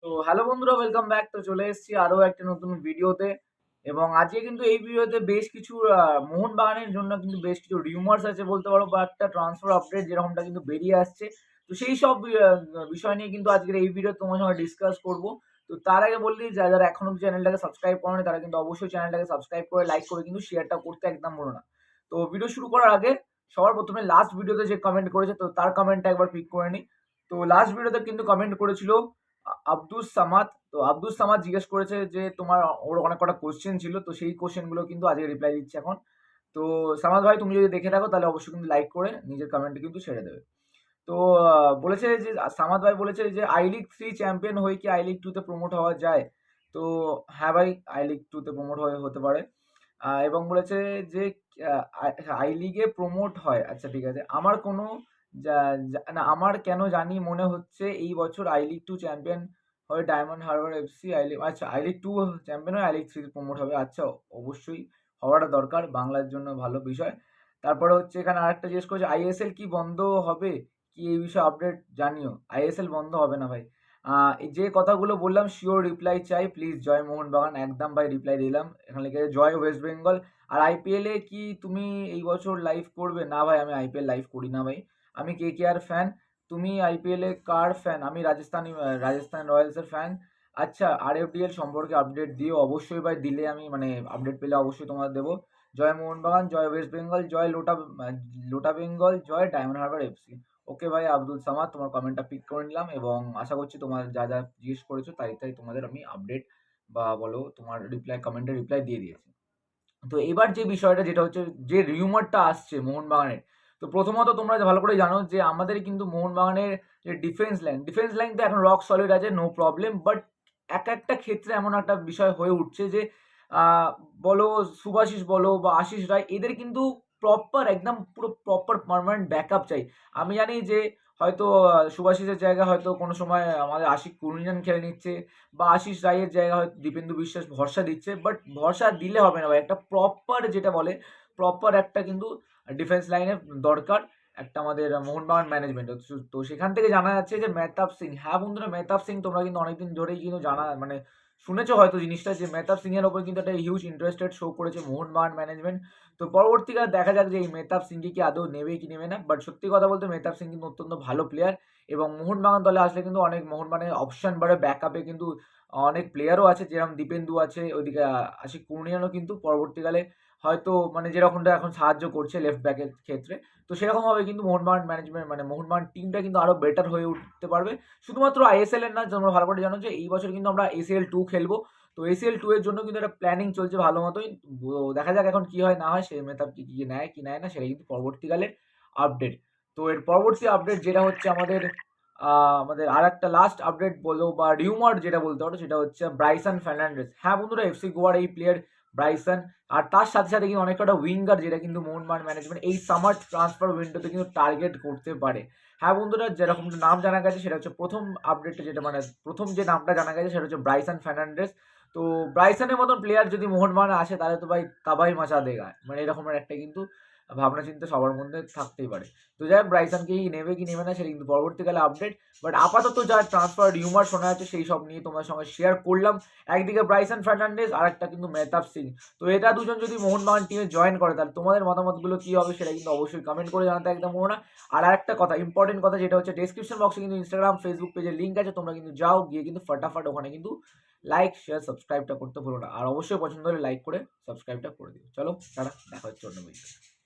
তো হ্যালো বন্ধুরা, welcome back. তো চলে এসেছি আরো একটা নতুন ভিডিওতে। এবং আজকে কিন্তু এই ভিডিওতে বেশ কিছু মোহনবাগানের জন্য কিন্তু বেশ কিছু রিউমার্স আছে বলতে পারো, বা একটা ট্রান্সফার আপডেট যেরকমটা কিন্তু বেরিয়ে আসছে। তো সেই সব বিষয় নিয়ে কিন্তু আজকের এই ভিডিও তোমার সঙ্গে ডিসকাস করব। তো তার আগে বললি, যারা এখনো চ্যানেলটাকে সাবস্ক্রাইব করেনি তারা কিন্তু অবশ্যই চ্যানেলটাকে সাবস্ক্রাইব করে লাইক করে কিন্তু শেয়ারটা করতে একদম ভুলো না। তো ভিডিও শুরু করার আগে সবার প্রথমে লাস্ট ভিডিওতে যে কমেন্ট করেছে, তো তার কমেন্টটা একবার পিক করে নিই। তো লাস্ট ভিডিওতে কিন্তু কমেন্ট করেছিল আব্দুস সামাদ। তো আব্দুস সামাদ জিজ্ঞেস করেছে যে তোমার, ওর অনেক কটা কোশ্চেন ছিল, তো সেই কোশ্চেন গুলো কিন্তু আজকে রিপ্লাই দিচ্ছে এখন। তো সামাদ ভাই, তুমি যদি দেখে থাকো তাহলে অবশ্যই কিন্তু লাইক করে নিজের কমেন্টে কিন্তু ছেড়ে দেবে। তো বলেছে যে সামাদ ভাই বলেছে যে আই লিগ 3 চ্যাম্পিয়ন হয়ে কি আই লিগ 2 তে প্রমোট হওয়া যায়? তো হ্যাঁ ভাই, আই লিগ 2 তে প্রমোট হতে পারে। এবং বলেছে যে আই লিগে প্রমোট হয়। আচ্ছা ঠিক আছে। আমার কোনো না, আমার কেন জানি মনে হচ্ছে এই বছর আই লিগ 2 চ্যাম্পিয়ন হয়ে diamond Harbour FC I league, আচ্ছা আই লিগ 2 চ্যাম্পিয়ন হয়ে আই লিগ 3 প্রমোট হবে। আচ্ছা, অবশ্যই হওয়াটা দরকার, বাংলার জন্য ভালো বিষয়। তারপরে হচ্ছে এখানে আরেকটা জিজ্ঞেস করছে আইএসএল কি বন্ধ হবে? কি এই বিষয়ে আপডেট জানিও। আইএসএল বন্ধ হবে না ভাই। এই যে কথাগুলো বললাম শিওর রিপ্লাই চাই প্লিজ। জয় মোহনবাগান, একদম ভাই রিপ্লাই দিলাম। এখানে লিখে আছে জয় ওয়েস্ট বেঙ্গল। আর আইপিএল এ কি তুমি এই বছর লাইভ করবে? না ভাই, আমি আইপিএল লাইভ করি না ভাই। আমি কেকেআর ফ্যান। তুমি আইপিএল এ কার ফ্যান? আমি রাজস্থান রয়্যালস এর ফ্যান। আচ্ছা, আরএফডিএল সম্পর্কে আপডেট দিও। অবশ্যই ভাই, দিলে আমি মানে আপডেট পেলে অবশ্যই তোমাদের দেবো। জয় মোহনবাগান, জয় ওয়েস্ট বেঙ্গল, জয় লোটা বেঙ্গল, জয় ডায়মন্ড হারবার এফসি। ওকে ভাই আব্দুল সামাদ, তোমার কমেন্টটা পিক করে নিলাম এবং আশা করছি তোমার যা যা জিজ্ঞেস করেছো তাই তাই তোমাদের আমি আপডেট বা বলো তোমার রিপ্লাই, কমেন্টে রিপ্লাই দিয়ে দিয়েছি। তো এবার যে বিষয়টা যেটা হচ্ছে, যে রিউমারটা আসছে মোহনবাগানের। তো প্রথমত তোমরা ভালো করে জানো যে আমাদের কিন্তু মোহনবাগানের যে ডিফেন্স লাইন তো এখন রক সলিড আছে, নো প্রবলেম। বাট এক একটা ক্ষেত্রে এমন একটা বিষয় হয়ে উঠছে যে আহ, বলো সুভাশিস বলো বা আশিস রায়, এদের কিন্তু প্রপার একদম পুরো প্রপার পার্মানেন্ট ব্যাকআপ চাই। আমি জানি যে হয়তো সুভাশিসের জায়গায় হয়তো কোনো সময় আমাদের আশিক কুরুনিয়ান খেলে নিচ্ছে, বা আশিস রায়ের জায়গায় হয়তো দীপেন্দু বিশ্বাস ভরসা দিচ্ছে। বাট ভরসা দিলে হবে না ভাই, একটা প্রপার যেটা বলে প্রপার একটা কিন্তু ডিফেন্স লাইনে দরকার একটা আমাদের মোহনবাগান ম্যানেজমেন্ট। তো সেখান থেকে জানা যাচ্ছে যে মেহতাব সিং, হ্যাঁ বন্ধুরা মেহতাব সিং, তোমরা কিন্তু অনেকদিন ধরেই কিন্তু জানা মানে শুনেছো হয়তো জিনিসটা, যে মেহতাব সিং এর ওপর কিন্তু একটা হিউজ ইন্টারেস্টেড শো করেছে মোহনবাগান ম্যানেজমেন্ট। তো পরবর্তীকালে দেখা যাক যে এই মেহতাব সিংকে কি আদৌ নেবে কি নেবে না। বাট সত্যি কথা বলতে মেহতাব সিং কিন্তু অত্যন্ত ভালো প্লেয়ার, এবং মোহনবাগান দলে আসলে কিন্তু অনেক মোহনবাগানের অপশন বাড়ে, ব্যাকআপে কিন্তু অনেক প্লেয়ারও আছে, যেরকম দীপেন্দু আছে, ওইদিকে আশিক কুরনিয়ানও কিন্তু পরবর্তীকালে হয়তো মানে যেরকমটা এখন সাহায্য করছে লেফট ব্যাকের ক্ষেত্রে। তো সেরকমভাবে কিন্তু মোহনবাগান ম্যানেজমেন্ট মানে মোহনবাগান টিমটা কিন্তু আরো বেটার হয়ে উঠতে পারবে। শুধুমাত্র আইএসএল এর না, তোমরা ভালো করে জানো যে এই বছর কিন্তু আমরা এসিএল 2 খেলবো। তো এসিএল 2 এর জন্য কিন্তু একটা প্ল্যানিং চলছে ভালো মতোই। দেখা যাক এখন কি হয় না হয়, সে মেহতাব কি নেয় কি নেয় না, সেটা কিন্তু পরবর্তীকালের আপডেট। তো এর পরবর্তী আপডেট যেটা হচ্ছে আমাদের আর একটা লাস্ট আপডেট বলো বা রিউমার যেটা বলতে পারো, সেটা হচ্ছে ব্রাইসন ফার্নান্ডেজ। হ্যাঁ বন্ধুরা, এফসি গোয়ার এই প্লেয়ার ব্রাইসন। আর তার সাথে সাথে কিন্তু অনেক কটা উইঙ্গার যেটা কিন্তু মোহনবাগান ম্যানেজমেন্ট এই সামার ট্রান্সফার উইন্ডোতে কিন্তু টার্গেট করতে পারে। হ্যাঁ বন্ধুরা, যেরকম নাম জানা গেছে সেটা হচ্ছে প্রথম আপডেটটা, যেটা মানে প্রথম যে নামটা জানা গেছে সেটা হচ্ছে ব্রাইসন ফার্নান্ডেজ। তো ব্রাইসনের মতন প্লেয়ার যদি মোহনবাগানে আসে তাহলে তো ভাই তাবাই মাচা দেগা, মানে এরকমের একটা কিন্তু ভাবনা চিন্তা সবার মধ্যে থাকতেই পারে। তো যাই হোক, ব্রাইসন কি নেবে কি নেবে না সেটা কিন্তু পরবর্তীকালে আপডেট। বাট আপাতত যা ট্রান্সফার রিউমার শোনা যাচ্ছে সেই সব নিয়ে তোমার সঙ্গে শেয়ার করলাম। একদিকে ব্রাইসন ফার্নান্ডেজ, আর একটা কিন্তু মেহতাব সিং। তো এটা দুজন যদি মোহনবাগান টিমে জয়েন করে তাহলে তোমাদের মতামতগুলো কি হবে সেটা কিন্তু অবশ্যই কমেন্ট করে জানাতে একদম ভুলো না। আর একটা কথা, ইম্পর্টেন্ট কথা, যেটা হচ্ছে ডেসক্রিপশন বক্সে কিন্তু ইনস্টাগ্রাম ফেসবুক পেজের লিঙ্ক আছে, তোমরা কিন্তু যাও, গিয়ে কিন্তু ফটাফট ওখানে কিন্তু লাইক শেয়ার সাবস্ক্রাইবটা করতে ভুলো না। আর অবশ্যই পছন্দ হলে লাইক করে সাবস্ক্রাইবটা করে দিও। চলো টাটা, দেখা হচ্ছে অন্য ভিডিও।